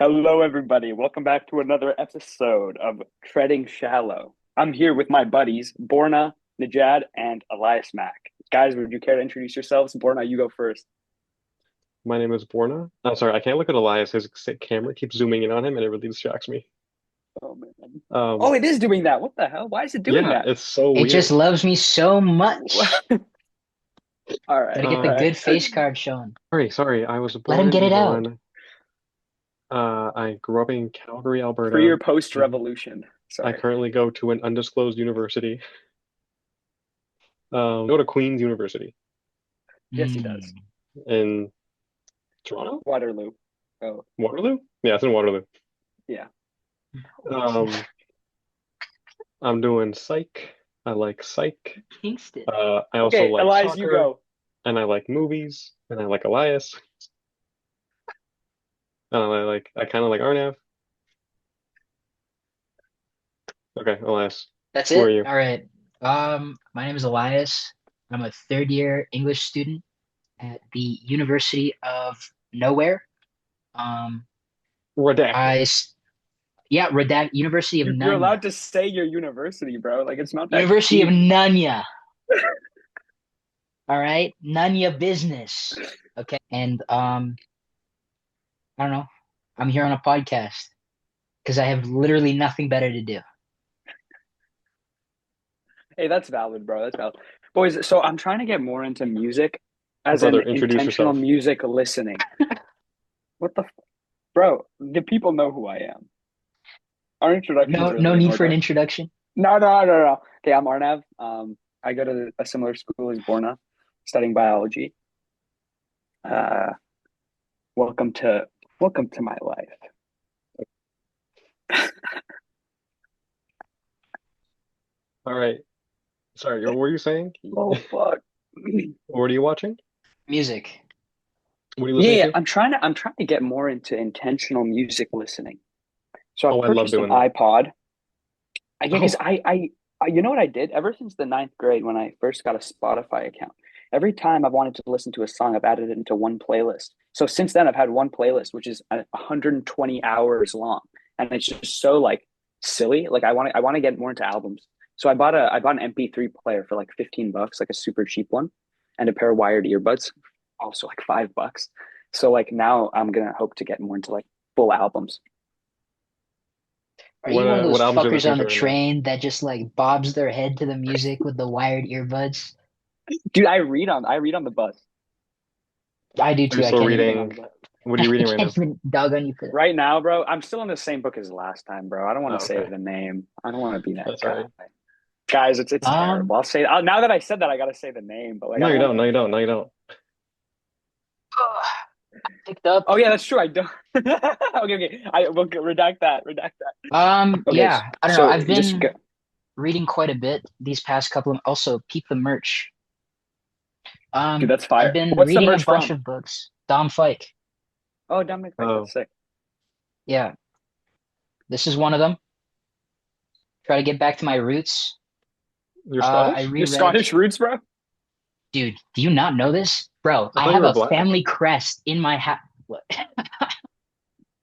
Hello, everybody. Welcome back to another episode of Treading Shallow. I'm here with my buddies, Borna, Najad, and Elias Mack. Guys, would you care to introduce yourselves? Borna, you go first. My name is Borna. I'm sorry, I can't look at Elias. His camera keeps zooming in on him and it really distracts me. Oh, man. Oh, Um, it is doing that. What the hell? Why is it doing yeah, that? it's so It just weird. loves me so much. All right. Gotta get All the Uh, good right. face card showing. sorry, I was Let him get born it out. on, I grew up in Calgary, For your Alberta. post-revolution. I Sorry. currently go to an undisclosed university. Go to Queen's University Yes, he does. Hmm. in Toronto? Waterloo. Oh, Waterloo? Yeah, it's in Waterloo. yeah. Um, I'm doing psych. I like psych. Kingston. I also Okay, like Elias, you soccer, go. and I like movies, and I like Elias. I kind of like Arnav. Okay, Elias, That's who are it? you? All right. My name is Elias. I'm a third year English student at the University of Nowhere. Um, Redacted. yeah, Redact University of You're Nunya. allowed to say your university, bro. Like, it's not that University of deep. Nunya. All right, Nunya business. Okay, and I don't know. I'm here on a podcast because I have literally nothing better to do. Hey, that's valid, bro. That's valid. Boys, so I'm trying to get more into music as Brother, in introduce intentional yourself. music listening. What the, bro? The people know who I am. Our introductions No, are no really in need for an order. introduction. No. Okay, I'm Arnav. I go to a similar school as Borna, studying biology. Uh, welcome to welcome to my life. All right. Sorry, what were you saying? Oh fuck. What are you watching? Music. What are you Yeah, listening yeah, to? I'm trying to get more into intentional music listening. So Oh, I've I love purchased an doing that. iPod. Yeah, because Oh, you know what I did ever since the ninth grade when I first got a Spotify account. Every time I've wanted to listen to a song, I've added it into one playlist. So since then, I've had one playlist which is 120 hours long, and it's just so like silly. Like I want to get more into albums. So I bought an MP3 player for like 15 bucks, like a super cheap one, and a pair of wired earbuds, also like $5. So like now I'm gonna hope to get more into like full albums. Are you one of what those albums are you fuckers listening on to the right now? train that just like bobs their head to the music with the wired earbuds? Dude, I read on the bus. I do Are you too. I Like still can't even anything on reading? the bus. What are I you reading right can't now? even dog on you for that. Right now, bro, I'm still in the same book as last time, bro. I don't want Oh, to say okay. the name. I don't want to be that That's all guy. right. Guys, it's Um terrible. Now that I said that, I gotta say the name, but like I No, don't you want don't. No, to. you don't. No, you don't. I picked up. Oh yeah, that's true. I don't. Okay. I will redact that. Redact that. Okay, Yeah, I don't know. so I've just been go. reading quite a bit these past couple of also peep the merch. Dude, that's I've fire. been What's the reading a merch bunch from? of books. Dom Fike. Oh, Dominic Fike. Oh, That's sick. Yeah, this is one of them. Try to get back to my roots. you're I Scottish? Your reread, Scottish roots, bro. dude, do you not know this? Bro, I I thought you have were a black. family crest in my hat. I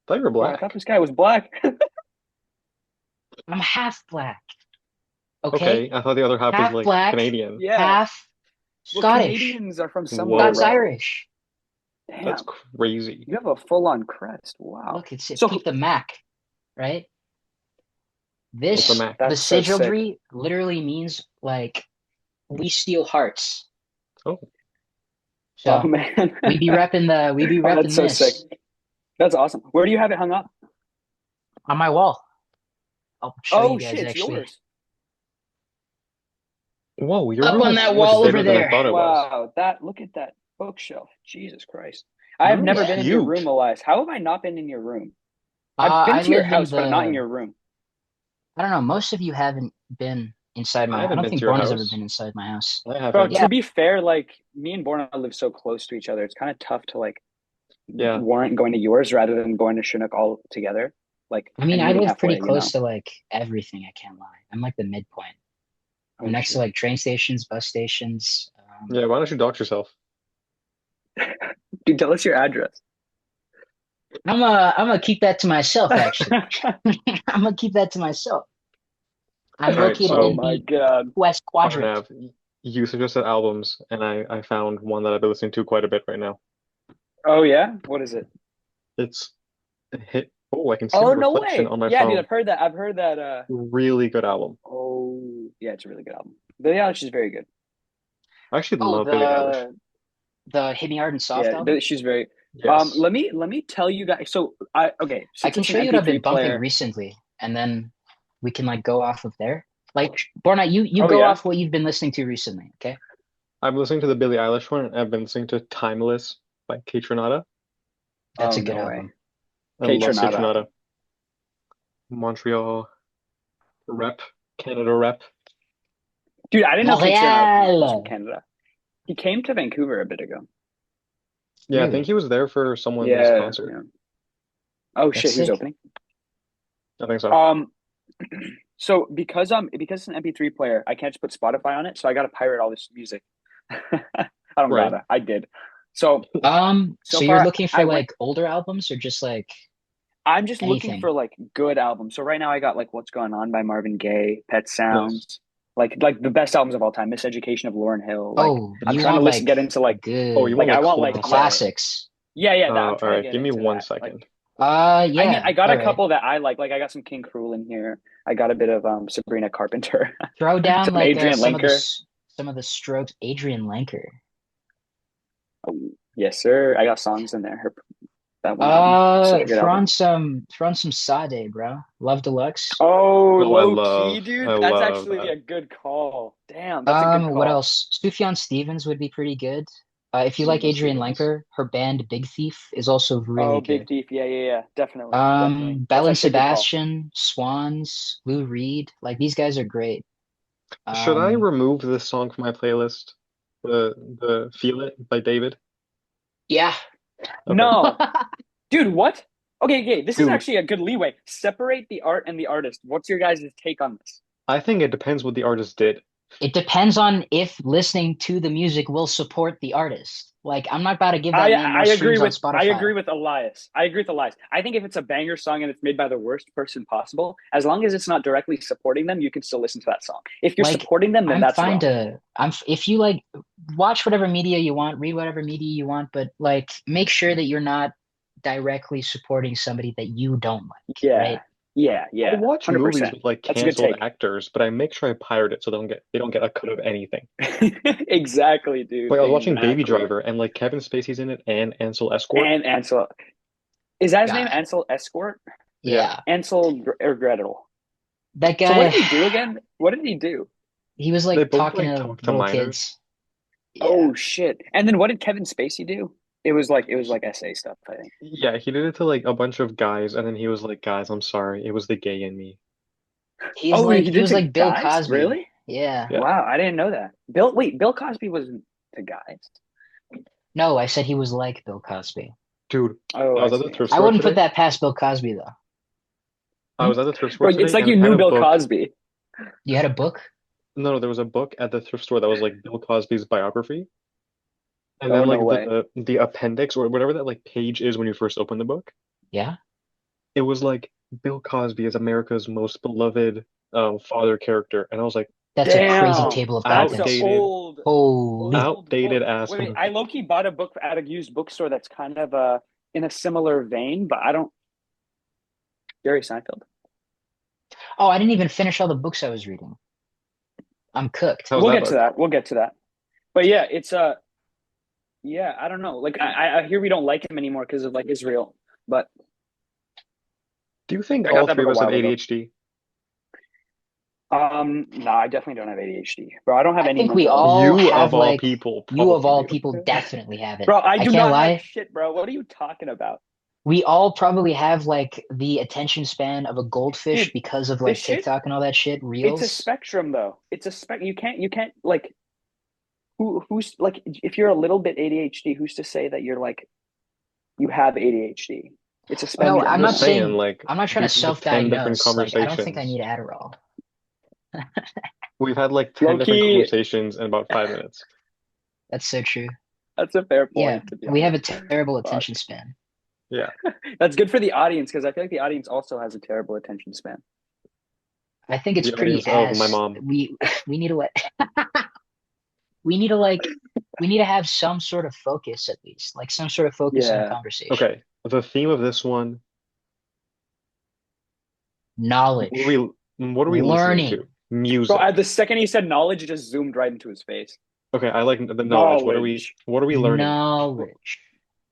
thought you were Bro, I thought black. this guy was black. I'm half black, okay? Okay, I thought the other half was Half like black, Canadian. Yeah. half Well, Scottish. Canadians are from somewhere, Scots Whoa, bro. Irish. that's Damn. crazy. You have a full-on crest. Wow. Look, it's So peep the Mac, right? What's a This, Mac? the that's so sick. sigildry literally means like we steal hearts. Oh, Oh So man. we be Oh, that's repping so sick. this That's awesome. Where do you have it hung up? on my wall. I'll show Oh you shit, guys it's actually. yours. whoa, your Up room on is Oh that so much wall shit. over bigger than I there. thought it was. Wow, that look at that bookshelf. Jesus Christ. I Your have room is never Yeah. been in your room, huge. Elias. How have I not been in your room? I've been I to your live in house, but not in the, your room. I don't know, most of you haven't been inside I I haven't don't been to think your Born has ever house. been inside my house. I Bro, haven't. Yeah. to be fair, like me and Borna live so close to each other, it's kind of tough to like Yeah. warrant going to yours rather than going to Chinook all together, like I mean, and I meeting live pretty halfway, close to like everything, I can't lie. I'm like the midpoint. I'm Oh next to shit. like train stations, bus stations. Yeah, why don't you dox yourself? Dude, tell us your address. I'm gonna keep that to myself, actually. I'm gonna keep that to myself. I'm All right, located Oh in so my the God. West Quadrant. Arnav, you suggested albums, and I found one that I've been listening to quite a bit right now. Oh yeah? What is it? It's a hit. Oh, I can see my Oh no reflection way. on my Yeah, dude, phone. I've heard that. I've heard that Really good album. oh yeah, it's a really good album. Billie Eilish is very good. I actually Oh, love Billie Eilish. the Hit Me Hard and Soft Yeah, album. she's very Yes. let me tell you guys. So I okay, I since can it's an show you what I've MP3 been bumping player. recently, and then we can like go off of there. Like, Borna, you Oh go yeah. off what you've been listening to recently, okay? I'm listening to the Billie Eilish one, and I've been listening to Timeless by Kate Renata. That's Oh a good no way. album. I Kate love Kate Renata. Renata. Montreal rep, Canada rep. Dude, I didn't know Kate Renata was from Montreal. Canada. He came to Vancouver a bit ago. Yeah, I think Really? he was there for someone's Yeah, concert. yeah. Oh That's shit, he was sick. opening. I think so. Um, so because it's an MP3 player, I can't just put Spotify on it, so I gotta pirate all this music. I don't Right. gotta. I did. So So so you're far looking for I went. like older albums or just like I'm just looking anything? for like good albums. So right now I got like What's Going On by Marvin Gaye, Pet Nice. Sounds, like the best albums of all time. Miseducation of Lauryn Hill. Like Oh, I'm you trying to want listen, like get into Oh, you good want like I like want like classics? classics. that I'm All trying to right. get Give me into one that. Like second. I mean Yeah, I got all a right. couple that I like I got some King Cruel in here. I got a bit of Sabrina Carpenter, Throw down some like Adrian Lenker. some of the Strokes. Adrian Lenker. Oh, yes, sir. I got songs in there. That one album, such a good album. Throw on some Sade, bro. Love Deluxe. Oh, Oh, low key, I dude. That's love actually that. a good call. Damn, that's a good What call. else? Sufjan Stevens would be pretty good. If you like Stephen Adrian Stevens. Lenker, her band Big Thief is also really Oh, Big good. Thief. Yeah, yeah, yeah. Definitely, definitely. Belle That's and actually a good call. Sebastian, Swans, Lou Reed, like these guys are great. Should I Um, remove this song from my playlist? The Feel It by David? yeah. Okay. No, dude, what? Okay, okay. This is Dude, actually a good leeway. Separate the art and the artist. What's your guys' take on this? I think it depends what the artist did. It depends on if listening to the music will support the artist. Like, I'm not about to give that man more streams on I Spotify. agree with Elias. I agree with Elias. I think if it's a banger song and it's made by the worst person possible, as long as it's not directly supporting them, you can still listen to that song. If you're Like, supporting them, then I'm that's fine wrong. to, if you like, watch whatever media you want, read whatever media you want, but like, make sure that you're not directly supporting somebody that you don't like, Yeah, right? yeah, I'll yeah. watch movies 100%. with like That's a good canceled take. actors, but I make sure I pirate it so they don't get a cut of anything. Exactly, dude. Like I was watching Baby Exactly. Driver and like Kevin Spacey's in it and Ansel Escort. And Ansel, is that his name? God, Ansel Escort? Yeah. yeah. Ansel or Gretel? That So what guy, did he do again? What did he do? he was They like both talking like to talk to little minors. kids. Yeah. Oh shit! And then what did Kevin Spacey do? It was like essay stuff, I think. Yeah, he did it to like a bunch of guys, and then he was like, "Guys, I'm sorry. It was the gay in me." Oh, he He did was to like Bill guys? Cosby. Really? Yeah. Yeah. Wow, I didn't know that. Bill Cosby wasn't to guys. No, I said he was like Bill Cosby. Dude, Oh, I I was at the see, I thrift I see. store wouldn't put today. that past Bill Cosby though. I Hmm? was at the thrift store Bro, it's today, like and you it had knew a Bill book. Cosby. You had a book? No, no, there was a book at the thrift store that was like Bill Cosby's biography, and Oh then no like way. the appendix or whatever that like page is when you first open the book, Yeah. it was like Bill Cosby is America's most beloved father character, and I was like, That's a crazy Damn, table of that's a contents. outdated, Holy. old book. outdated Wait, wait. asshole. I low key bought a book at a used bookstore that's kind of in a similar vein, but I don't. Jerry Seinfeld. Oh, I didn't even finish all the books I was reading. I'm cooked. How's We'll that get to book? that. We'll get to that. But yeah, it's yeah, I don't know. Like I hear we don't like him anymore because of like Israel, but Do you think I got all that three book of a us have while ago. ADHD? No, I definitely don't have ADHD, bro. I don't have I any think we mental illness. all You have of all like people you of probably all do. people definitely have it. Bro, I I do can't not have lie. shit, bro. What are you talking about? We all probably have like the attention span of a goldfish Dude, because of this like shit, TikTok and all that shit, it's a reels. spectrum though. It's a spec you can't like who's like if you're a little bit ADHD, who's to say that you're like you have ADHD? It's a No, I'm spectrum, just bro. saying, like, I'm not trying to we've had 10 different self-diagnose. Like, I don't think I conversations. need Adderall. We've had like 10 Low different key, conversations in about 5 minutes. That's so true. that's a fair Yeah, point to be we have a honest. terrible Fuck. attention span. Yeah. That's good for the audience because I feel like the audience also has a terrible attention span. I think it's The pretty audience of my ass. mom. We need to let we need to like we need to have some sort of focus at least, like some sort of focus in the Yeah. conversation. Okay. The theme of this one, what are Knowledge, we listening learning. to? Bro, Music. the second he said knowledge, it just zoomed right into his face. Okay, I like the knowledge. Knowledge. What are we learning? Knowledge.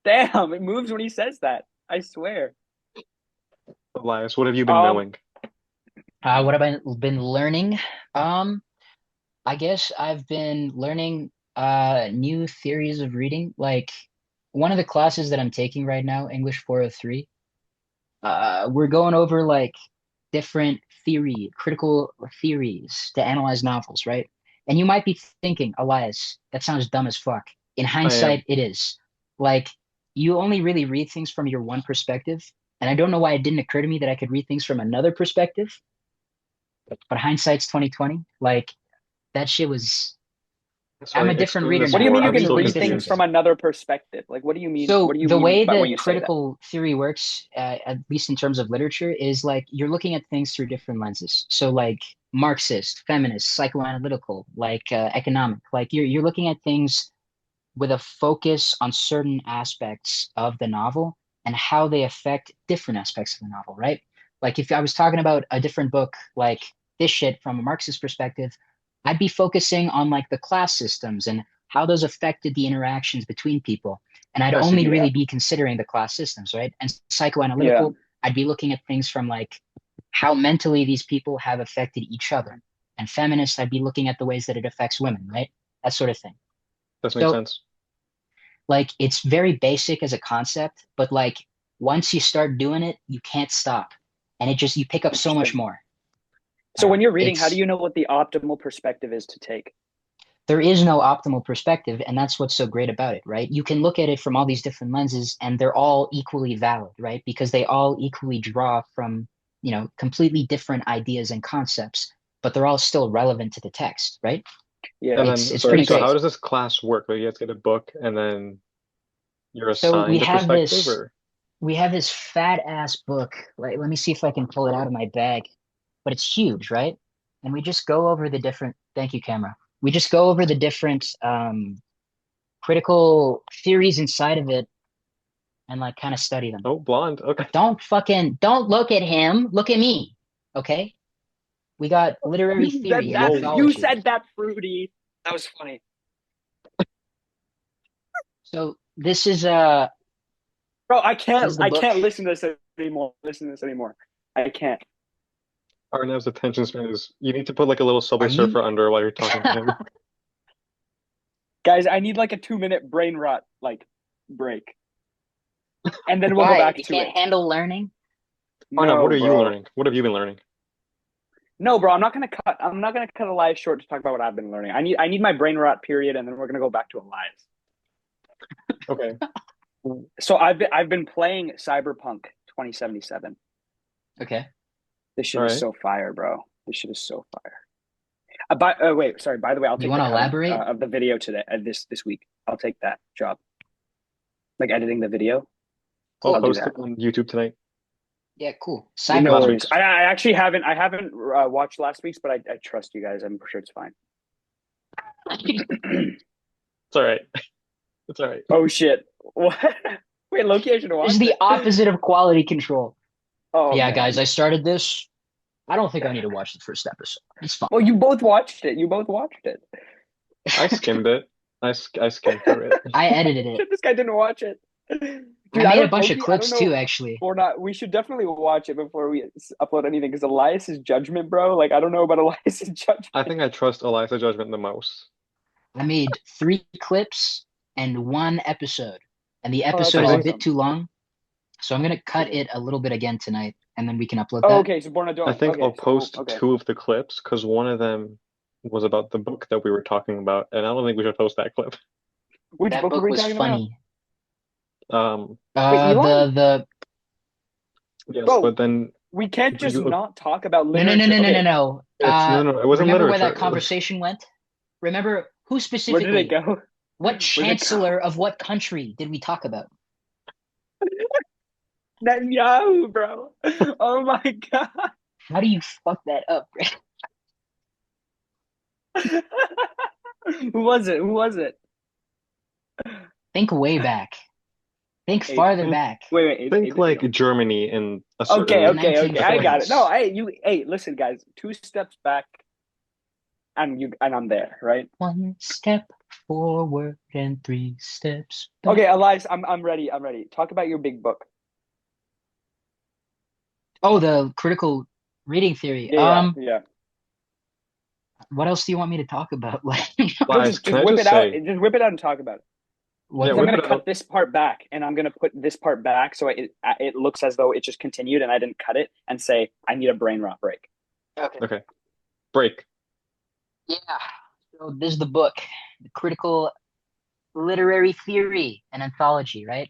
Damn, it moves when he says that. I swear. Elias, what have you been Um, knowing? What have I been learning? Um, I guess I've been learning new theories of reading. Like one of the classes that I'm taking right now, English 403, we're going over like different critical theories to analyze novels, right? And you might be thinking, Elias, that sounds dumb as fuck. In I am. hindsight, it is. Like you only really read things from your one perspective. And I don't know why it didn't occur to me that I could read things from another perspective, but hindsight's 2020. Like that shit was I'm a Sorry, different explain reader this what do you now. more. mean I you I'm read can still way read different things from confused. things. another perspective? Like, what do you mean? What So do you the mean way by when that you say that? critical theory works, at least in terms of literature, is like you're looking at things through different lenses. So like Marxist, feminist, psychoanalytical, like economic, like you're looking at things with a focus on certain aspects of the novel and how they affect different aspects of the novel, right? Like if I was talking about a different book, like this shit from a Marxist perspective, I'd be focusing on like the class systems and how those affected the interactions between people. And I'd I see. only Yeah, really be considering the class systems, right? And yeah, psychoanalytical, I'd be looking at things from like how mentally these people have affected each other. And feminist, I'd be looking at the ways that it affects women, right? That sort of thing. This makes So sense. like it's very basic as a concept, but like once you start doing it, you can't stop. And it just you pick up so much interesting. more. I So don't when know. you're reading, how do It's you know what the optimal perspective is to take? there is no optimal perspective, and that's what's so great about it, right? You can look at it from all these different lenses and they're all equally valid, right? Because they all equally draw from, completely different ideas and concepts, but they're all still relevant to the text, right? And Yeah, It's then, it's sorry, pretty so makes great. how does this class work? Like, you guys get a book and then you're So we assigned a have perspective, this or we have this fat ass book. Like, let me see if I can pull it out of my bag. But it's huge, right? And we just go over the different, thank you, camera. We just go over the different critical theories inside of it and like kind of study them. oh, blonde. Okay. But don't look at him. Look at me. Okay? We got literary you said theory and that. Whoa. You mythology. said that, Fruity. That was funny. So this is Bro, this is the I book. can't listen to this anymore. Listen to this anymore. I can't. Arnav's attention span is, you need to put like a little Are Subway you Surfer under while you're talking to him. Guys, I need like a 2 minute brain rot like break. And then we'll go why? back You to can't it. handle learning? Arnav, what No, are you bro. learning? What have you been learning? No, bro, I'm not gonna cut a live short to talk about what I've been learning. I need my brain rot period and then we're gonna go back to a live. Okay. So I've been playing Cyberpunk 2077. Okay. This All shit is right. so fire, bro. This shit is so fire. Wait, sorry. By the way, I'll You take want the to cutting elaborate? of the video today. This week, I'll take that job. Like editing the video, I'll I'll Cool. do post that. it on YouTube tonight. Yeah, cool. No Last Cyberpunk. worries. week's. I actually haven't. I haven't watched last week's, but I trust you guys. I'm sure it's fine. It's all right. It's all right. Oh shit! What? Wait, Loki, I should This is watch the it. opposite of quality control. Oh Yeah, guys, man. I started this. I don't think I need to watch the first episode. It's fine. Well, you both watched it. You both watched it. I skimmed it. I skimmed through it. I edited it. Shit, this guy didn't watch it. I Dude, I made a don't, bunch of Loki, I don't clips too, know actually. or not. We should definitely watch it before we upload anything because Elias's judgment, bro. Like, I don't know about Elias's I judgment. think I trust Eliza judgment the most. I made 3 clips and 1 episode. And the Oh, that's episode I is a think bit awesome. too long. So I'm gonna cut Sick. it a little bit again tonight, and then we can upload Oh, that. okay. So Borna, I don't. think I'll Okay, so post okay. two of the clips because one of them was about the book that we were talking about, and I don't think we should post that clip. Which That book were book we was talking about? funny. Um, Wait, Elon? The yes, but Bro, then we can't just you, not talk about no no no literature. no no no Okay, no. it's no, no, it wasn't Remember where that literature. conversation went? Remember who where did it specifically? go? What Where did it go? chancellor of what country did we talk about? Netanyahu, bro. Oh my God. How do you fuck that up, bro? Who was it? Who was it? Think way back. Think Abe. farther back. Wait, Abe, Think Abe is like young. Germany in a Okay, The certain okay. I got it. No, 1940s. hey, listen, guys. Two steps back, and I'm there, right? One step forward and three steps back. Okay, Elias, I'm ready. I'm ready. Talk about your big book. Oh, the critical reading theory. Yeah. What else do you want me to talk about? Like, No, Lies. just Can I whip just it out. say, Just whip it out and talk about it. yeah, Because what I'm whip gonna it cut out. this part back, and I'm gonna put this part back, so it looks as though it just continued, and I didn't cut it, and say I need a brain rot break. Okay. Okay, break. Yeah. So this is the book, The Critical Literary Theory, an anthology, right?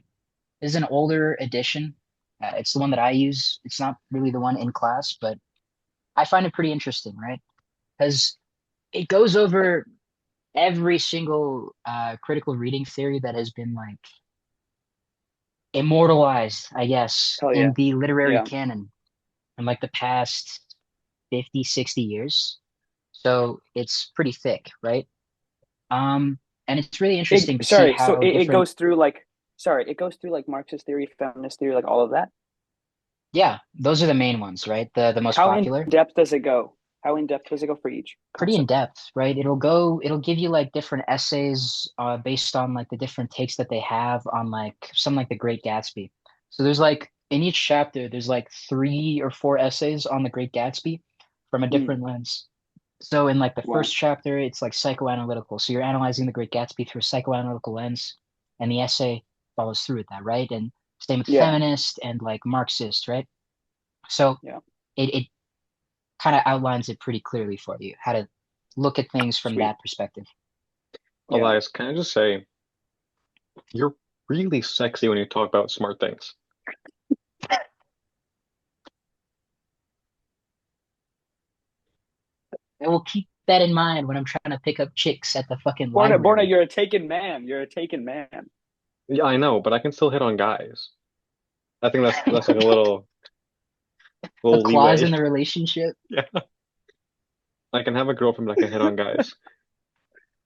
This is an older edition. It's the one that I use. It's not really the one in class, but I find it pretty interesting, right? Because it goes over every single critical reading theory that has been like immortalized, I guess, Hell in yeah, the literary yeah. canon in like the past 50, 60 years. So it's pretty thick, right? Um, and it's really interesting to see Sorry, so how it different, goes through like sorry, it goes through like Marxist theory, feminist theory, like all of that. yeah, those are the main ones, right? The most How in popular. depth does it go? How in depth does it go for each Pretty in concept? depth, right? It'll give you like different essays based on like the different takes that they have on like some like the Great Gatsby. So there's like in each chapter, there's like 3 or 4 essays on the Great Gatsby from a Mm, different lens. So in like the wow. first chapter, it's like psychoanalytical. So you're analyzing the Great Gatsby through a psychoanalytical lens, and the essay follows through with that, right? And same with Yeah, feminist and like Marxist, right? So yeah. it kind of outlines it pretty clearly for you, how to look at things from Sweet. that perspective. Yeah. Elias, can I just say, you're really sexy when you talk about smart things. I will keep that in mind when I'm trying to pick up chicks at the fucking Borna, library. you're a taken man. You're a taken man. Yeah, I know, but I can still hit on guys. I think that's like a A little clause leeway. in the relationship. Yeah, I can have a girlfriend, but I can hit on guys.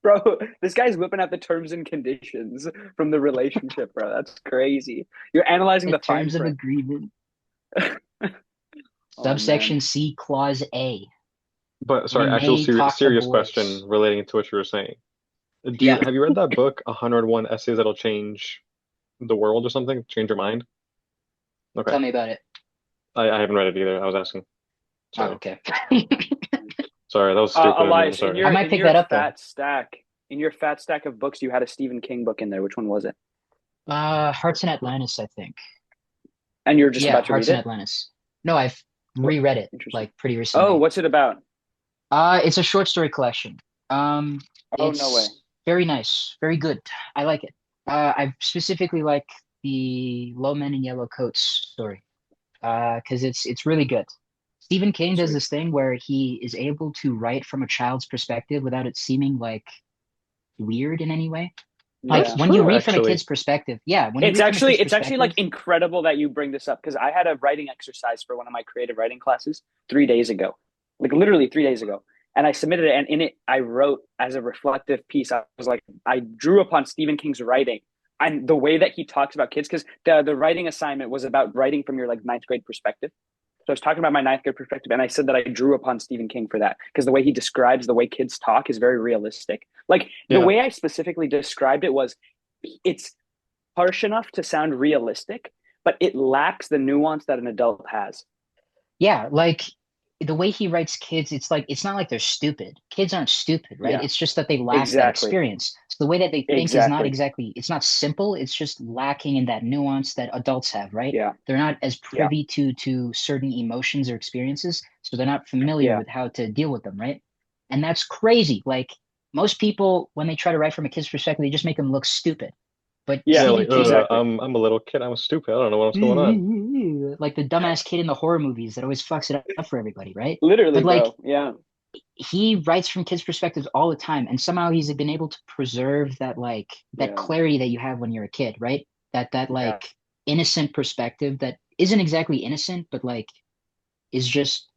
Bro, this guy's whipping out the terms and conditions from the relationship, bro. That's crazy. You're analyzing The the fine terms of print. agreement. Oh man. Subsection C, clause A. But We sorry, actual may talk to serious question boys. relating to what you were saying. Do you Yeah. have you read that book, 101 Essays That'll Change the World or something? Change your mind? Okay. Tell me about it. I haven't read it either. I was asking. Oh, Sorry. okay. Sorry, that was stupid of me. I'm Elias, sorry. I might pick that up though. in your fat stack of books, you had a Stephen King book in there. Which one was it? Hearts in Atlantis, I think. And you're just Yeah, about to Hearts read in it? Atlantis. No, I've What? reread it Interesting. like pretty Oh, recently. what's it about? It's a short story collection. Oh, no way. It's very nice, very good. I like it. I specifically like the Low Men in Yellow Coats story. Because it's really good. Stephen King does Sweet. this thing where he is able to write from a child's perspective without it seeming like weird in any way. Like That's Yeah. when you true, read from a kid's actually. perspective, yeah, when you read from a kid's It's actually perspective, like incredible that you bring this up because I had a writing exercise for one of my creative writing classes 3 days ago, like literally 3 days ago. And I submitted it, and in it, I wrote as a reflective piece. I was like, I drew upon Stephen King's writing and the way that he talks about kids, because the writing assignment was about writing from your like ninth grade perspective. So I was talking about my ninth grade perspective, and I said that I drew upon Stephen King for that because the way he describes the way kids talk is very realistic. Like the Yeah. way I specifically described it was, it's harsh enough to sound realistic, but it lacks the nuance that an adult has. yeah, like the way he writes kids, it's like it's not like they're stupid. Kids aren't stupid, right? Yeah, It's just that they lack that exactly. experience. So the way that they think is not Exactly. exactly, it's not simple, it's just lacking in that nuance that adults have, right? Yeah. They're not as Yeah. privy to certain emotions or experiences, so they're not familiar Yeah. with how to deal with them, right? And that's crazy. Like most people, when they try to write from a kid's perspective, they just make them look stupid. But Yeah, Yeah. Stephen like, King, Exactly. I'm a little kid. I'm stupid. I don't know what's going on. like the dumbass kid in the horror movies that always fucks it up for everybody, right? Literally, But like bro. Yeah. he writes from kids' perspectives all the time, and somehow he's been able to preserve that that Yeah. clarity that you have when you're a kid, right? That Yeah. like innocent perspective that isn't exactly innocent, but like is just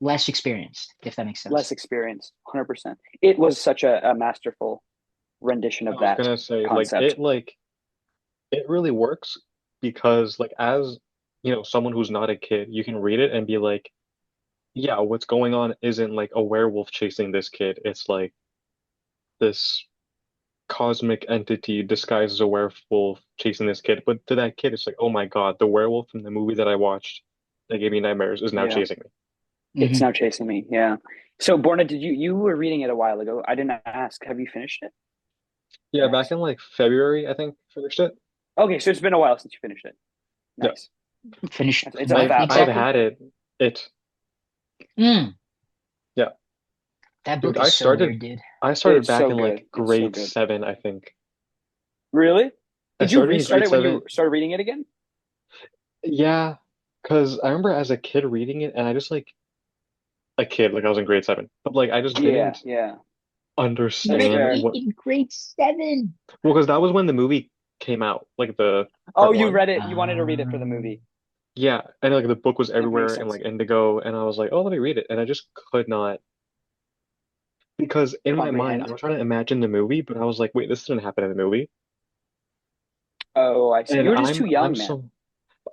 less experienced, if that makes Less sense. experience, 100%. It was such a masterful rendition I of was that gonna say concept. it really works because like as someone who's not a kid, you can read it and be like, yeah, what's going on isn't like a werewolf chasing this kid. It's like this cosmic entity disguised as a werewolf chasing this kid. But to that kid, it's like, oh my God, the werewolf from the movie that I watched that gave me nightmares is now Yeah, chasing me. it's Hmm. now chasing me. Yeah. So, Borna, did you were reading it a while ago? I didn't ask. Have you finished it? Yeah, back Yes. in like February, I think, finished it. Okay, so it's been a while since you finished it. Yeah. Nice. Finished It's a what I've fat. exactly? had it. It Mm, yeah. that Dude, book is so weird, dude. I started It's back so in good. like It's so grade good. seven, I think. Really? I Did you started in restart grade it when seven. you started reading it again? Yeah, because I remember as a kid reading it and I just like a kid, like I was in grade seven. But like I just Yeah, didn't yeah. You That's read understand fair. eight what in grade seven. well, because that was when the movie came out, like the Oh, part you one. read it. You wanted to read it for the Um, movie. Yeah, and like the book was That makes everywhere and sense. like Indigo, and I was like, oh, let me read it, and I just could not because in my mind I Comprehend. was trying to imagine the movie, but I was like, wait, this didn't happen in the movie, Oh, I see. and You were just too young, man.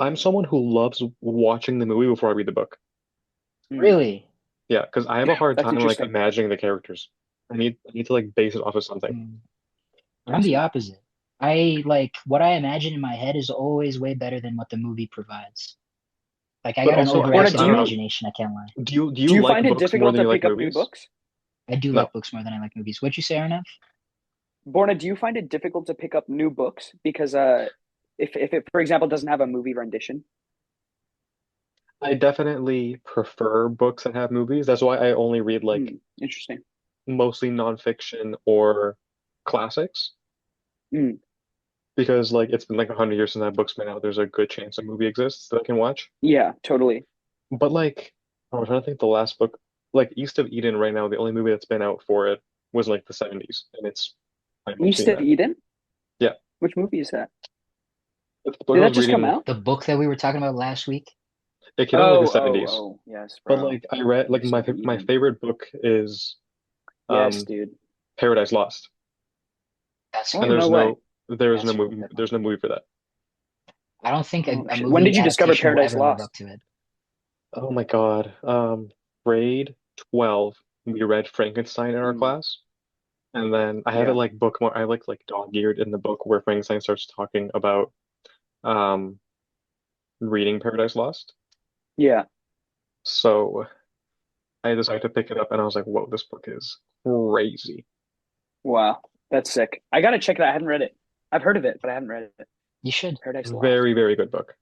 I'm someone who loves watching the movie before I read the book. Hmm. really? Yeah, because I have a hard That's time like interesting. imagining the characters. I need to like base it off of something. Mm. I I'm the see. opposite. I like what I imagine in my head is always way better than what the movie provides. Like I But got an also, I guess Borna, overactive I don't know. imagination, I can't lie. Do do you you like find it books more difficult than to you like pick up new movies? books? I do No. like books more than I like movies. What'd you say, Arnav? Borna, do you find it difficult to pick up new books because if it, for example, doesn't have a movie rendition? I definitely prefer books that have movies. That's why I only read like Hmm. Interesting. mostly nonfiction or classics Hmm. because like it's been like 100 years since that book's been out. There's a good chance a movie exists that I can watch. Yeah, totally. But like I'm trying to think the last book, like East of Eden right now, the only movie that's been out for it was like the 70s, and it's I might see East of that. Eden? Yeah, Which movie is that? it's the book Did I that was just come reading. out? The book that we were talking about last week? It came out in like the Oh, 70s, yes, but bro. like I read like East of my Eden. favorite book is Yes, um dude. Paradise Lost, That's Oh, and good. no way. That's a really good one. there's no movie for that. I don't think Oh a shit. When movie did you discover adaptation will Paradise ever live Lost? up to it. Oh my God. Grade 12, we read Frankenstein in our Hmm. class. And then I have it Yeah. like bookmark. I like dog-eared in the book where Frankenstein starts talking about um reading Paradise Lost. Yeah. So I decided to pick it up and I was like, whoa, this book is crazy. Wow. That's sick. I gotta check it out. I haven't read it. I've heard of it, but I haven't read it. You should. Paradise Lost. Very, very good book.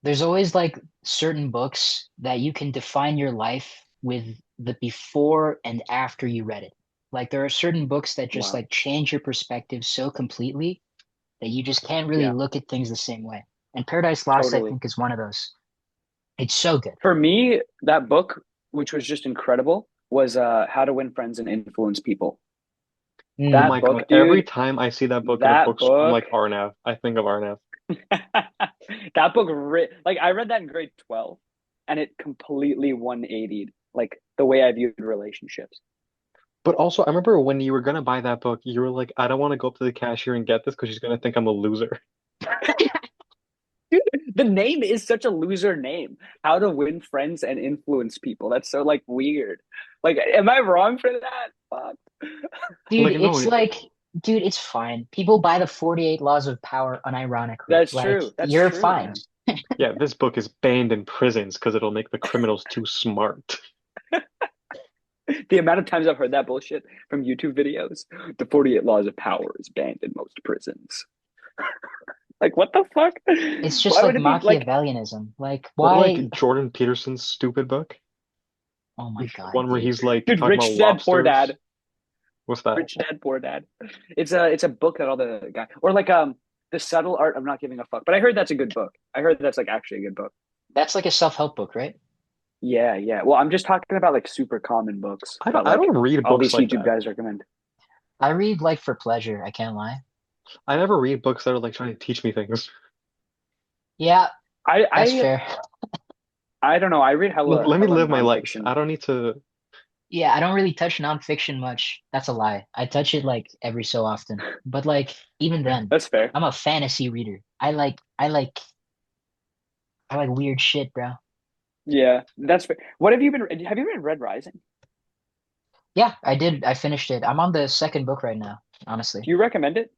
There's always like certain books that you can define your life with the before and after you read it. Like there are certain books that just Wow. like change your perspective so completely that you just can't really Yeah, look at things the same way. And Paradise Lost, I totally. think, is one of those. It's so good. For me, that book, which was just incredible, was How to Win Friends and Influence People. Oh Mm. That my book, God. Every dude, time I see that book in a that bookstore, I'm book, like Arnav. I think of Arnav. that book, like I read that in grade 12 and it completely 180'd like the way I viewed relationships. But also, I remember when you were gonna buy that book, you were like, I don't want to go up to the cashier and get this because she's gonna think I'm a loser. Dude, the name is such a loser name. How to Win Friends and Influence People. That's so like weird. Like, am I wrong for that? Fuck. Dude, Like, no, it's like, dude, it's fine. People buy the 48 Laws of Power unironically. That's Like, true. That's you're true, fine. man. yeah, this book is banned in prisons because it'll make the criminals too smart. The amount of times I've heard that bullshit from YouTube videos, the 48 Laws of Power is banned in most prisons. Like, what the fuck? It's just Why like would it be like, Machiavellianism. Like, Or why? like Jordan Peterson's stupid book, Oh my the God, one where dude. he's like dude, talking about Rich Dad, Poor lobsters. Dad, What's that? Rich Dad, Poor Dad. It's a book that all the guy or like The Subtle Art of Not Giving a Fuck. But I heard that's a good book. I heard that's like actually a good book. That's like a self-help book, right? Yeah, yeah. Well, I'm just talking about like super common books that I like don't read all books these like YouTube that. guys recommend. I read like for pleasure, I can't lie. I never read books that are like trying to teach me things. Yeah, I That's I fair. I don't know. I read Let me hella live my life. nonfiction. I don't need to. Yeah, I don't really touch nonfiction much. That's a lie. I touch it like every so often. But like even then, That's fair. I'm a fantasy reader. I like weird shit, bro. Yeah, that's fair. What have you been? Have you been Red Rising? Yeah, I did. I finished it. I'm on the second book right now, honestly. Do you recommend it?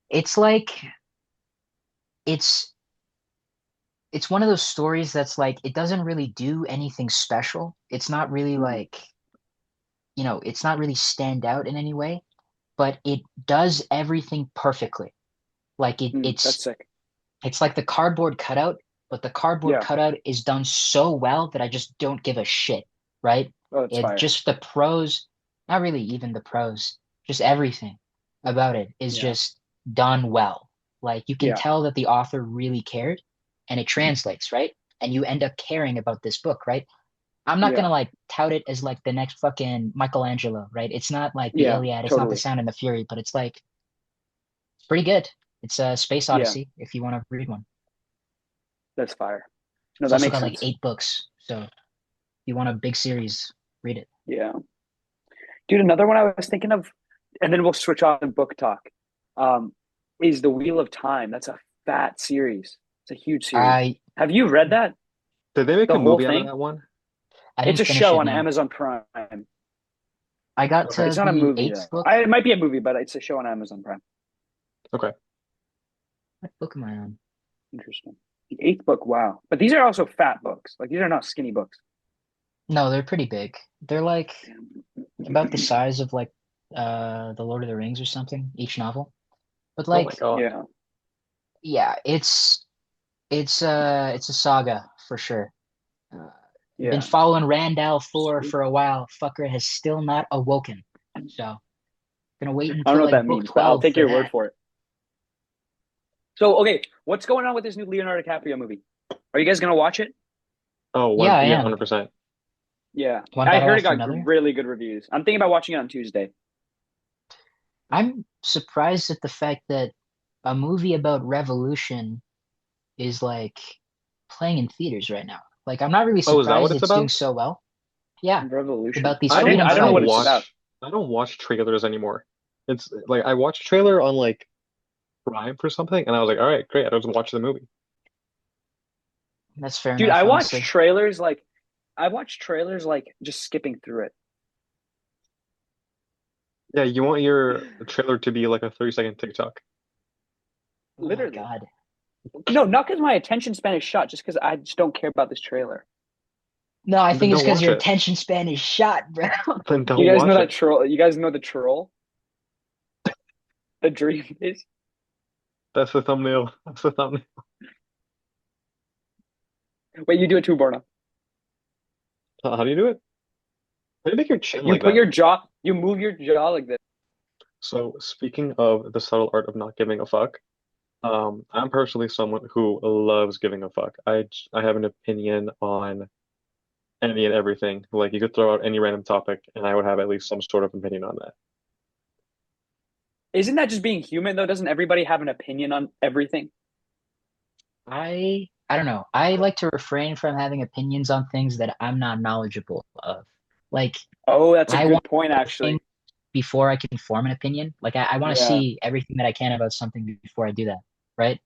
It's like it's it's one of those stories that's like it doesn't really do anything special. It's not really Mm, like, it's not really stand out in any way, but it does everything perfectly. Like that's sick. it's like the cardboard cutout, but the cardboard Yeah. cutout is done so well that I just don't give a shit, right? Oh, that's It fire. just the prose, not really even the prose, just everything about it is Yeah. just done well. Like you can Yeah. tell that the author really cared and it translates, right? And you end up caring about this book, right? I'm not Yeah. gonna like tout it as like the next fucking Michelangelo, right? It's not like the Yeah. Iliad, it's not the Totally. Sound and the Fury, but it's like it's pretty good. It's a Space Yeah. Odyssey if you want to read one. That's fire. No, It's that also makes got like sense. 8 books. So if you want a big series, read it. Yeah. Dude, another one I was thinking of, and then we'll switch off and book talk. Um, is The Wheel of Time. That's a fat series. It's a huge series. I Have you read that? Did they make The a whole movie out of thing? that one? I It's didn't a finish show it on now. Amazon Prime. I got Okay. to It's not a the movie eighth though. book. It might be a movie, but it's a show on Amazon Prime. Okay. What book am I on? Interesting. The eighth book, wow. But these are also fat books. Like these are not skinny books. No, they're pretty big. They're like Damn. about the size of like The Lord of the Rings or something, each novel. But Oh my like, God. Yeah. yeah, it's a saga for sure. Uh, been Yeah. following Randall Thor Sweet. for a while. Fucker has still not awoken. So gonna wait I don't until know what like that book means, but I'll 12 take for your word that. for it. So, okay, what's going on with this new Leonardo DiCaprio movie? Are you guys gonna watch it? Oh, Yeah, one. I Yeah, am. 100%. Yeah, One I battle heard it after got another. really good reviews. I'm thinking about watching it on Tuesday. I'm surprised at the fact that a movie about revolution is like playing in theaters right now. Like, I'm not really Oh, is that what surprised it's it's doing about? so well. Yeah, it's Revolution. about these freedom I don't know what it's fighters. about. I don't watch trailers anymore. It's like I watched a trailer on like Prime for something, and I was like, all right, great. I don't watch the movie. That's fair Dude, enough, honestly. I watch trailers like just skipping through it. Yeah, you want your trailer to be like a 30-second TikTok. Oh my Literally. God. No, not because my attention span is shot, just because I just don't care about this trailer. No, I Then think it's don't because watch your it. attention span is shot, bro. Then You don't guys know watch that it. troll? You guys know the troll? The dream is. That's the thumbnail. That's the thumbnail. Wait, you do it too, Borna. How do you do it? How do you make your chin You like put that? your jaw, you move your jaw like this. So speaking of the subtle art of not giving a fuck, I'm personally someone who loves giving a fuck. I have an opinion on any and everything. Like you could throw out any random topic, and I would have at least some sort of opinion on that. Isn't that just being human though? Doesn't everybody have an opinion on everything? I don't know. I like to refrain from having opinions on things that I'm not knowledgeable of. Like, Oh, that's a I want good point, things actually. before I can form an opinion. Like, I want to Yeah. see everything that I can about something before I do that, right?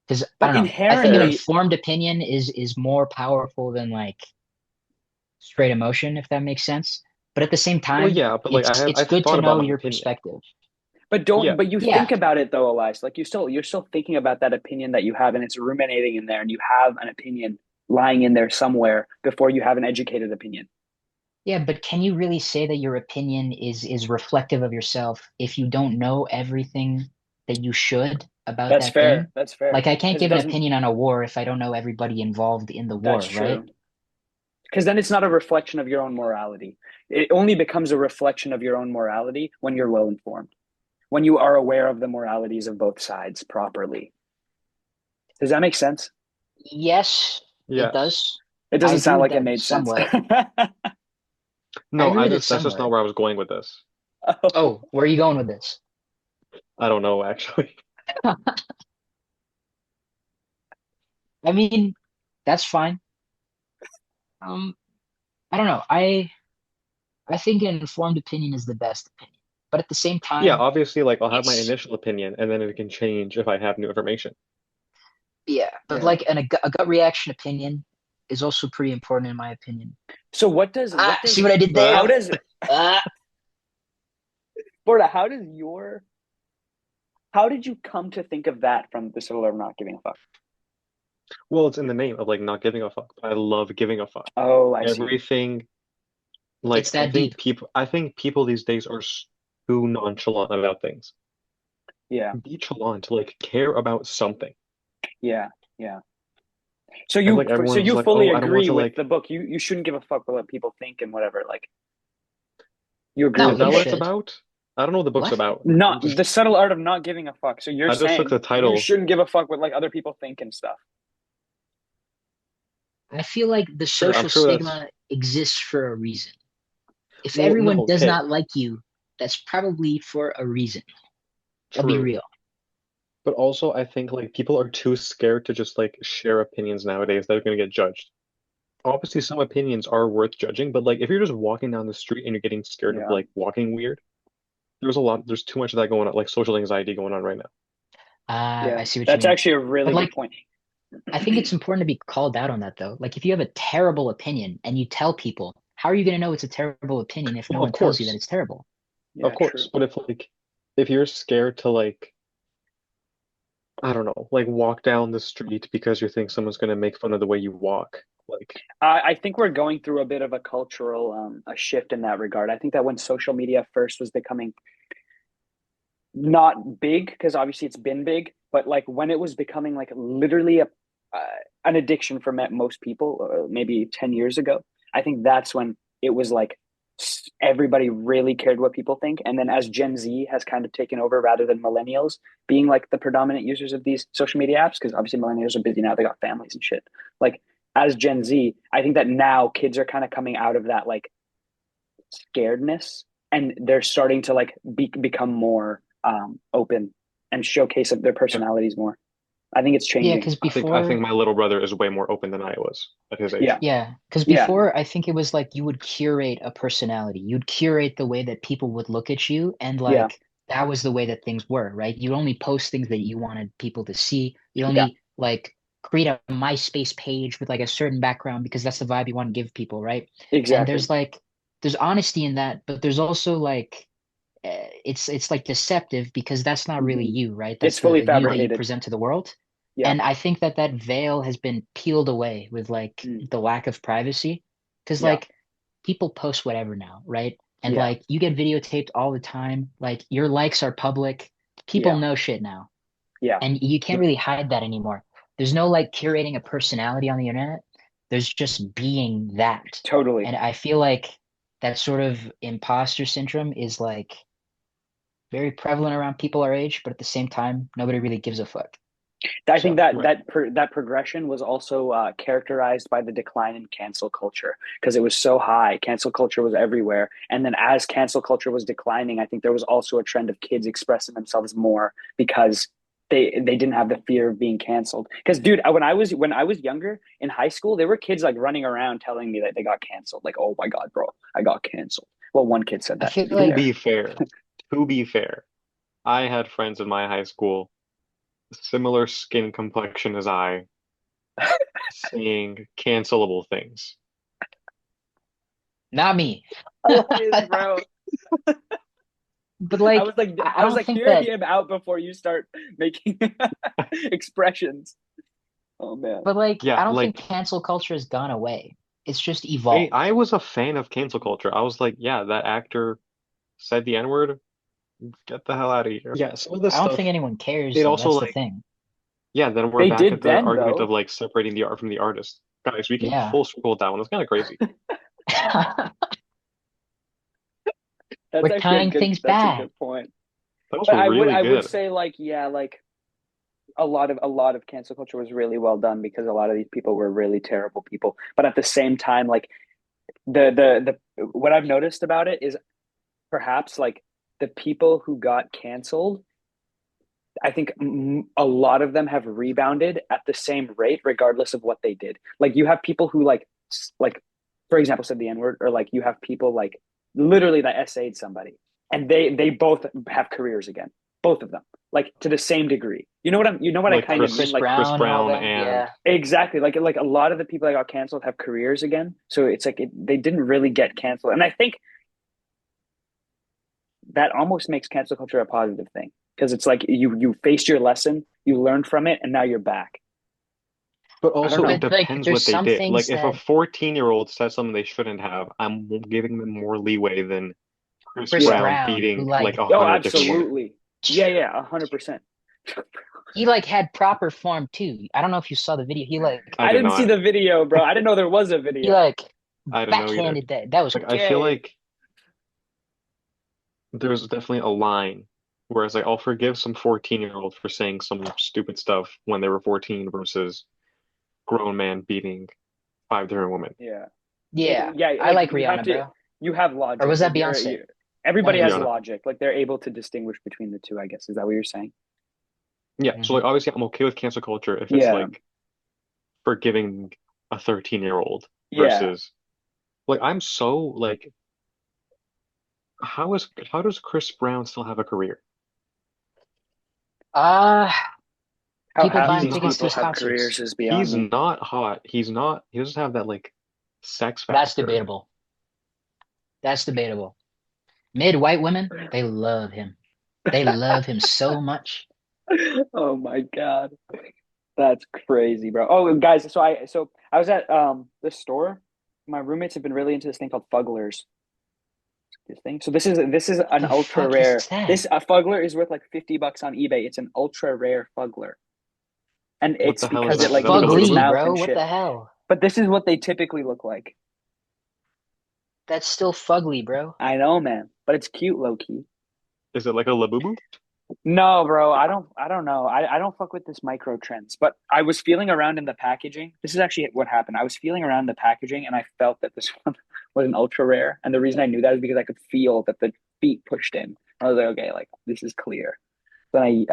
Because I But don't know. I think an Fair. inherently, informed opinion is more powerful than like straight emotion, if that makes sense. But at the same Well, time, yeah, but like it's I've good to thought about know my your opinion. perspective. Yeah, but you Yeah, think about it though, Elias. Like you're still thinking about that opinion that you have, and it's ruminating in there, and you have an opinion lying in there somewhere before you have an educated opinion. yeah, but can you really say that your opinion is reflective of yourself if you don't know everything that you should about That's that fair. thing? That's fair. Like I can't Because it give an doesn't. opinion on a war if I don't know everybody involved in the That's war, right? true. Because then it's not a reflection of your own morality. It only becomes a reflection of your own morality when you're well informed, when you are aware of the moralities of both sides properly. Does that make sense? Yes, it yes. does. It I doesn't agree sound with like it that made sense. somewhat. I No, agree I with it just that's just not somewhat. where I was going with this. Oh, Oh, where are you going with this? I don't know actually. I mean, that's fine. Um, I don't know. I think an informed opinion is the best opinion, but at the same Yeah, time, obviously, like I'll have my it's initial opinion, and then it can change if I have new information. yeah. But Yeah. like a gut reaction opinion is also pretty important in my opinion. So what does See what I did how there? Uh, does Ah, Florida, how did you come to think of that from the solar of not giving a fuck? well, it's in the name of like not giving a fuck. But I love giving a fuck. Oh, I see. Everything, like it's that deep. I think people these days are too nonchalant about things. Yeah. Be chalant, like care about something. Yeah. Yeah. And like So everyone's you like, fully oh, I don't want agree to with like. the book. You shouldn't give a fuck what people think and whatever. Like you agree No, Is with the that you what it's book. should. about? I don't know what the book's What? about. Not the subtle art of not giving a fuck. So you're I just took saying the you title. shouldn't give a fuck what like other people think and stuff. I feel like the Sure, I'm social sure that's stigma exists for a reason. If well, no, everyone does okay, not like you, that's probably for a reason. I'll be true. real. But also, I think like people are too scared to just like share opinions nowadays that are going to get judged. Obviously, some opinions are worth judging, but like if you're just walking down the street and you're getting scared of Yeah. like walking weird, there's too much of that going on, like social anxiety going on right now. I Yeah. see what you That's mean. actually a But really good like, point. I think it's important to be called out on that though. Like, if you have a terrible opinion and you tell people, how are you going to know it's a terrible opinion if no Well, one tells you that it's terrible? of Yeah, course. true. But if you're scared to like I don't know, like walk down the street because you think someone's going to make fun of the way you walk, like I think we're going through a bit of a cultural a shift in that regard. I think that when social media first was becoming not big, because obviously it's been big, but like when it was becoming like literally an addiction for most people, maybe 10 years ago, I think that's when it was like everybody really cared what people think. And then as Gen Z has kind of taken over rather than millennials being like the predominant users of these social media apps, because obviously millennials are busy now, they got families and shit. Like as Gen Z, I think that now kids are kind of coming out of that like scaredness and they're starting to like become more open and showcase their yeah. personalities more. I think it's Yeah, changing. because I think before, my little brother is way more open than I was at his age. Yeah. yeah, because Yeah. before I think it was like you would curate a personality. You'd curate the way that people would look at you, and Yeah. like that was the way that things were, right? You only post things that you wanted people to see. You Yeah. only like create a MySpace page with like a certain background because that's the vibe you want to give people, right? And Exactly. there's honesty in that, but there's also like it's like deceptive because that's not really Hmm. you, right? It's That's fully the you that you fabricated. present to the world. Yeah. And I think that that veil has been peeled away with like Mm. the lack of privacy. Because Yeah. like people post whatever now, right? And Yeah. like you get videotaped all the time. Like your likes are public. People Yeah. know shit now. Yeah. And you can't really hide that anymore. There's no like curating a personality on the internet. There's just being that. Totally. And I feel like that sort of imposter syndrome is like very prevalent around people our age, but at the same time, nobody really gives a fuck. I think So that Right. that progression was also characterized by the decline in cancel culture because it was so high. Cancel culture was everywhere, and then as cancel culture was declining, I think there was also a trend of kids expressing themselves more because they didn't have the fear of being canceled. Because dude, when I was younger in high school, there were kids like running around telling me that they got canceled. Like, oh my god, bro, I got canceled. Well, one kid said I that feel to be To like fair. be fair, to be fair, I had friends in my high school, similar skin complexion as I, saying cancelable things. not me. I love this, bro. But like I I was don't like, think hear that him out before you start making expressions. Oh man. but like Yeah, I don't think like cancel culture has gone away. It's just I evolved. I was a fan of cancel culture. I was like, yeah, that actor said the N-word. Get the hell out of here. Yeah, some of this I don't think stuff, anyone cares it though. also That's the like, thing. yeah, then we're They back did at the then argument of though. like separating the art from the artist. Guys, we came Yeah. full circle with that one. It's kind of crazy. We're tying things That's a back. good point. That was But really I would good. say like yeah, like a lot of cancel culture was really well done because a lot of these people were really terrible people. But at the same time, like the what I've noticed about it is perhaps like the people who got canceled I think a lot of them have rebounded at the same rate, regardless of what they did. Like you have people who like, for example, said the N word, or like you have people like literally that essayed somebody, and they both have careers again, both of them, like to the same degree. You know what I Like kind of Chris mean, Chris like Chris Brown and all Brown them. and Yeah. exactly like a lot of the people that got canceled have careers again. So it's like they didn't really get canceled, and I think that almost makes cancel culture a positive thing because it's like you faced your lesson, you learned from it, and now you're back. but I don't also it know. But like, depends there's what they some did. things Like if a that 14-year-old says something they shouldn't have, I'm giving them more leeway than Chris Chris Yeah. Brown Brown, who beating like like a Oh, hundred different women. absolutely. Yeah, 100%. he like had proper form too. I don't know if you saw the video. I I did didn't see not. the video, bro. I didn't know there was a He video. like I didn't know either. backhanded that. That was Like I feel gay. like there's definitely a line. Whereas like I'll forgive some 14-year-old for saying some stupid stuff when they were 14 versus grown man beating five different women. Yeah. Yeah, Yeah, I like like Rihanna, bro. you have Or logic. was Like that Beyonce? One everybody of the has two. Rihanna. logic. Like they're able to distinguish between the two, I guess. Is that what you're saying? Yeah, so Hmm. like obviously I'm okay with cancel culture if it's Yeah. like forgiving a 13-year-old Yeah. versus like I'm so like how does Chris Brown still have a career? Uh, How people half He's buying these tickets not to people his have concerts. careers is beyond he's me. not hot. He doesn't have that like sex That's factor. debatable. That's debatable. Mid white women, they love him. They love him so much. Oh my God. That's crazy, bro. Oh, guys, so I was at the store. My roommates have been really into this thing called Fugglers. This thing. So this is What an the ultra fuck is rare. that? This a Fuggler is worth like $50 on eBay. It's an ultra rare Fuggler. And What it's the hell is because That's it that? Is like that like a moves its fugly, Labubu? mouth bro. and What shit. the hell? But this is what they typically look like. That's still fugly, bro. I know, man. But it's cute, low key. Is it like a Labubu? No, bro, I don't know. I don't fuck with this micro trends. But I was feeling around in the packaging. This is actually what happened. I was feeling around the packaging and I felt that this one was an ultra rare. And the reason I knew that is because I could feel that the feet pushed in. I was like, okay, like this is clear. Then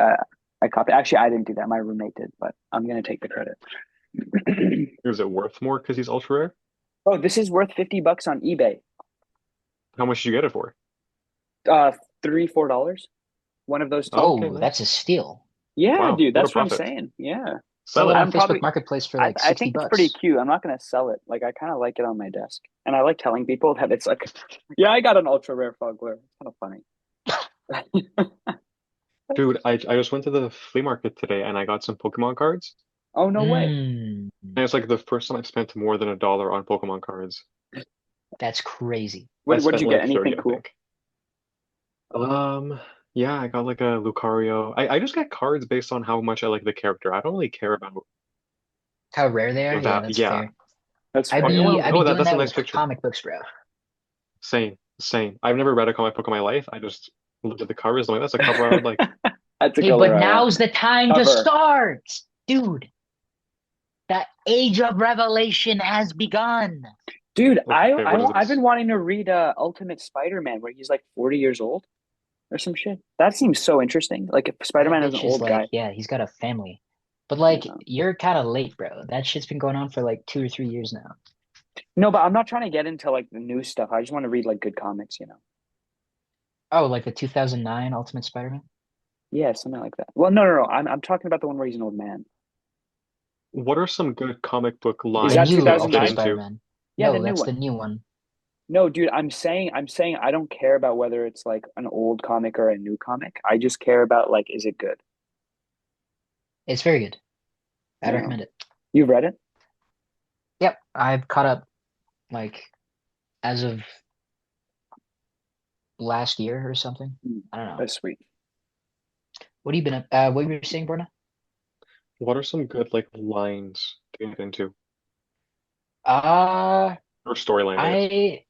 I copied. Actually, I didn't do that. My roommate did, but I'm gonna take the credit. Is it worth more because he's ultra rare? Oh, this is worth $50 on eBay. How much did you get it for? Uh, $3, $4. One of those Oh, two. okay, Oh, that's a nice. steal. Yeah, Wow, dude, what a that's what I'm profit. saying. Yeah, Sell it Sell it. on I'm Facebook probably. Marketplace for I like I 60 think it's pretty bucks. cute. I'm not gonna sell it. Like I kind of like it on my desk, and I like telling people that it's like, yeah, I got an ultra rare Fugler. It's kind of funny. Dude, I just went to the flea market today and I got some Pokemon cards. Oh no way, Mm, And it's like the first time I've spent more than $1 on Pokemon cards. that's crazy. I what did spent you get? like 30, Anything I cool? think. Yeah, I got like a Lucario. I just get cards based on how much I like the character. I don't really care about How rare they are? Yeah, that. that's Yeah. fair. That's I'd Oh, you know funny. be what? I'd No, be doing that's a that nice with picture. comic books, bro. Same. I've never read a comic book in my life. I just looked at the covers. I'm like, that's a cover I would like. That's a Hey, but color I want. now's the time to Cover, start, dude. The age of revelation has begun. dude. Okay, what is I've been this? wanting to read Ultimate Spider-Man where he's like 40 years old or some shit. That seems so interesting. Like if That Spider-Man is an bitch is old like, guy. yeah, he's got a family. But You like, know. you're kind of late, bro. That shit's been going on for like 2 or 3 years now. No, but I'm not trying to get into like the new stuff. I just want to read like good comics, you know. Oh, like the 2009 Ultimate Spider-Man? Yeah, something like that. Well, no. I'm talking about the one where he's an old man. What are some good comic book Is The that lines new to get Ultimate 2009? into? Spider-Man. Yeah, the No, new that's one. the new one. No, dude, I'm saying I don't care about whether it's like an old comic or a new comic. I just care about like is it good? It's very good. I'd Yeah. recommend it. You've read it? Yep, I've caught up like as of last year or something. Mm, I don't know. that's sweet. What have you been up? What were you saying, Borna? What are some good like lines to get into? Uh, Or storylines, I guess. I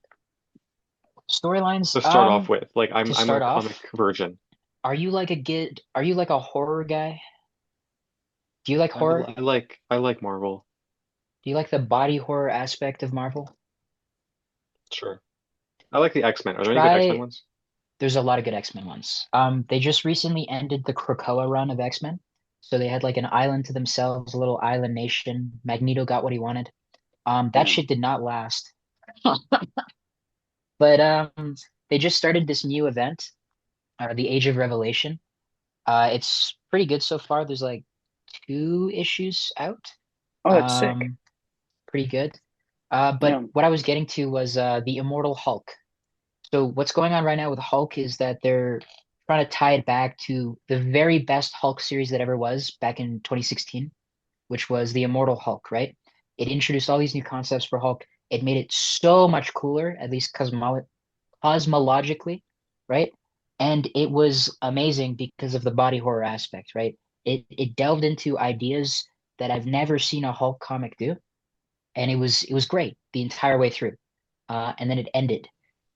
storylines. To start off with, like To I'm a start comic off, virgin. are you like a horror guy? Do you like horror? I like Marvel. Do you like the body horror aspect of Marvel? Sure. I like the X-Men. Are there any good X-Men Try ones? There's a lot of good X-Men ones. They just recently ended the Krakoa run of X-Men. So they had like an island to themselves, a little island nation. Magneto got what he wanted. That Damn. shit did not last. But they just started this new event, the Age of Revelation. It's pretty good so far. There's like two issues out. Oh, that's sick. Um, Pretty good. But Damn. what I was getting to was the Immortal Hulk. So what's going on right now with Hulk is that they're trying to tie it back to the very best Hulk series that ever was back in 2016, which was the Immortal Hulk, right? It introduced all these new concepts for Hulk. It made it so much cooler, at least cosmologically, right? And it was amazing because of the body horror aspect, right? It delved into ideas that I've never seen a Hulk comic do, and it was great the entire way through. And then it ended,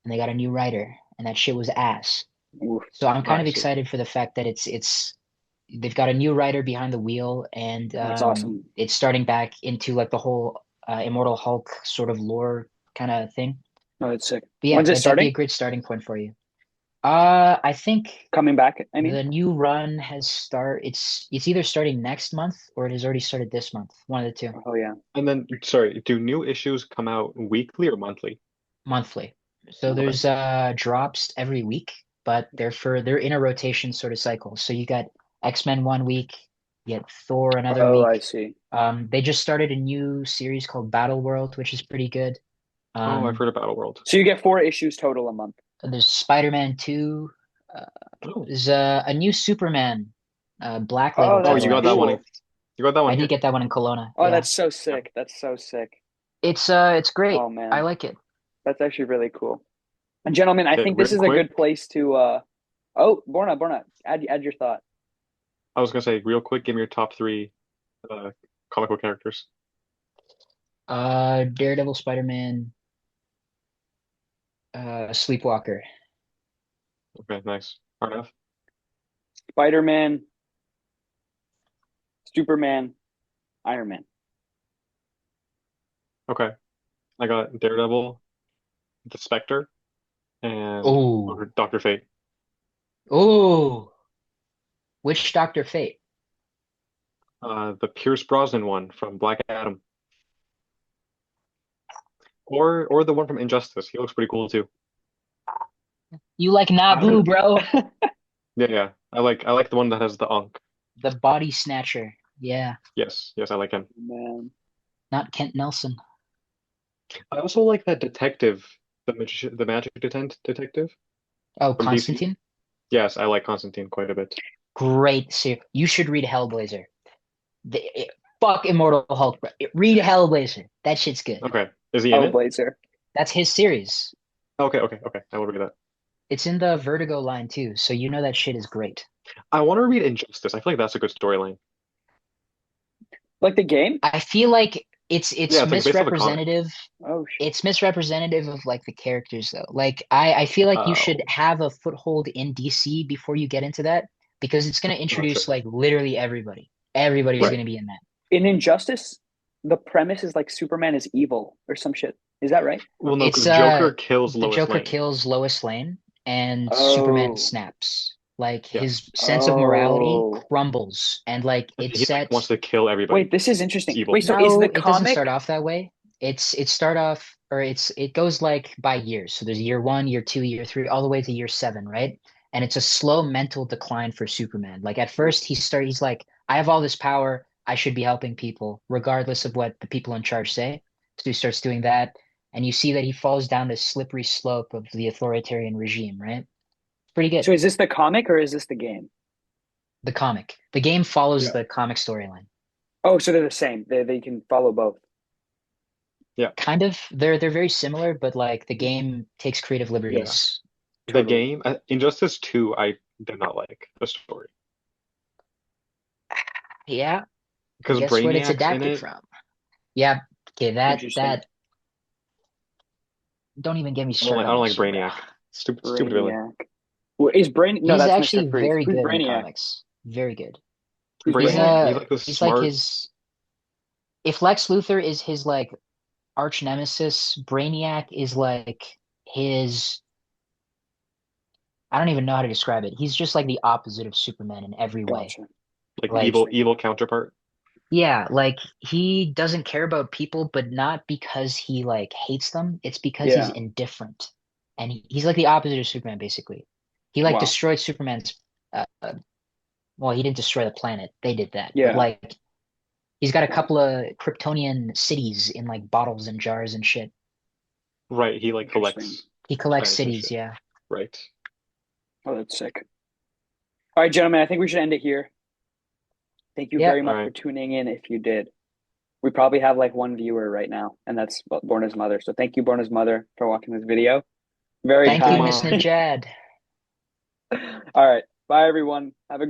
and they got a new writer, and that shit was ass. Oof. So I'm kind I of see. excited for the fact that it's they've got a new writer behind the wheel, and That's awesome. it's starting back into like the whole Immortal Hulk sort of lore kind of thing. Oh, that's sick. But yeah, When's it that'd be a starting? great starting point for you. I think Coming back, I mean. the new run has it's either starting next month or it has already started this month. One of the two. Oh yeah. And then, sorry, do new issues come out weekly or monthly? Monthly. So Okay. there's drops every week, but they're in a rotation sort of cycle. So you got X-Men one week, you get Thor another Oh, I week. see. They just started a new series called Battle World, which is pretty good. Oh, I've Um, heard of Battle World. So you get 4 issues total a month. there's Spider-Man 2. Uh, Oh, there's a new Superman Black Label Oh, oh, that's title you got that one. actually. cool. You got that I one did here. get that one in Kelowna. Oh, Yeah. that's so Yeah. sick. That's so sick. It's great. Oh I man, like it. that's actually really cool. And gentlemen, I Okay, think this real is a quick. good place to oh, Borna, add your thought. I was gonna say, real quick, give me your top three uh, comic book characters. Daredevil, Spider-Man, Sleepwalker. Okay, nice. Fair enough. Spider-Man, Superman, Iron Man. Okay, I got Daredevil, the Spectre, and Oh, Doctor Fate. oh, which Doctor Fate? The Pierce Brosnan one from Black Adam, or the one from Injustice. He looks pretty cool too. You like I don't Naboo, bro? Yeah, yeah. I like the one that has the Ankh. The Body Snatcher. Yeah, Yes, yes, I like him. man. not Kent Nelson. I also like that detective, the magic detective Oh, from DC. Constantine. Yes, I like Constantine quite a bit. Great series. You should read Hellblazer. Fuck Immortal Hulk, bro. Read Hellblazer. That shit's good. Okay, is he in Oh, it? Blazer. That's his series. Okay, okay, okay. I will read that. It's in the Vertigo line too, so you know that shit is great. I want to read Injustice. I feel like that's a good storyline. Like the game? I feel like it's Yeah, it's it's like based on the comic. misrepresentative. Oh shit. It's misrepresentative of like the characters though. Like I feel like you should Oh, have a foothold in DC before you get into that because it's gonna gotcha. introduce like literally everybody. Everybody's Right. gonna be in that. In Injustice, the premise is like Superman is evil or some shit. Is that right? Well, no, It's because Joker kills the Lois Joker Lane. kills Lois Lane and Superman Oh. snaps. Like his Yes. sense of morality Oh. crumbles and like it's He like set. wants to kill everybody. Wait, this is He's interesting. evil. Wait, so is No, the it doesn't start comic off that way. It start off or it goes like by years. So there's year one, year two, year three, all the way to year seven, right? And it's a slow mental decline for Superman. Like at first he's like, I have all this power, I should be helping people, regardless of what the people in charge say. So he starts doing that, and you see that he falls down this slippery slope of the authoritarian regime, right? Pretty good. so is this the comic or is this the game? The comic. The game follows Yeah. the comic storyline. Oh, so they're the same. They can follow both. Yeah. Kind of. They're very similar, but like the game takes creative Yeah. liberties. The Totally. game, Injustice 2, I did not like the story Yeah, because guess what it's Brainiac's in adapted it. from? Yeah, okay, Interesting. that don't even get me I don't like. started I on don't that like shit, bro. Brainiac. Stupid villain. Brainiac. Well, is Brain? No, He's that's actually Mr. Freeze. very Who's good in the Brainiac? comics. Very good. Who's He's Brainiac? He's like this he's like smart. his if Lex Luthor is his like arch nemesis, Brainiac is like his I don't even know how to describe it. He's just like the opposite of Superman in every way. Gotcha. Like the Like, evil Interesting. evil counterpart. yeah, like he doesn't care about people, but not because he like hates them. It's because he's Yeah. indifferent. And he's like the opposite of Superman, basically. He like Wow. destroyed Superman's well, he didn't destroy the planet. They did that. But Yeah. like he's got a Wow. couple of Kryptonian cities in like bottles and jars and shit. Right, he like Interesting. collects He collects planets and cities, shit. yeah. Right. Oh, that's sick. All right, gentlemen, I think we should end it here. Thank you Yep. very All much for right. tuning in if you did. We probably have like one viewer right now, and that's Borna's mother. So thank you, Borna's mother, for watching this video. Very Thank you, kind. Miss Boomer. Najad. All right. Bye, everyone. Have a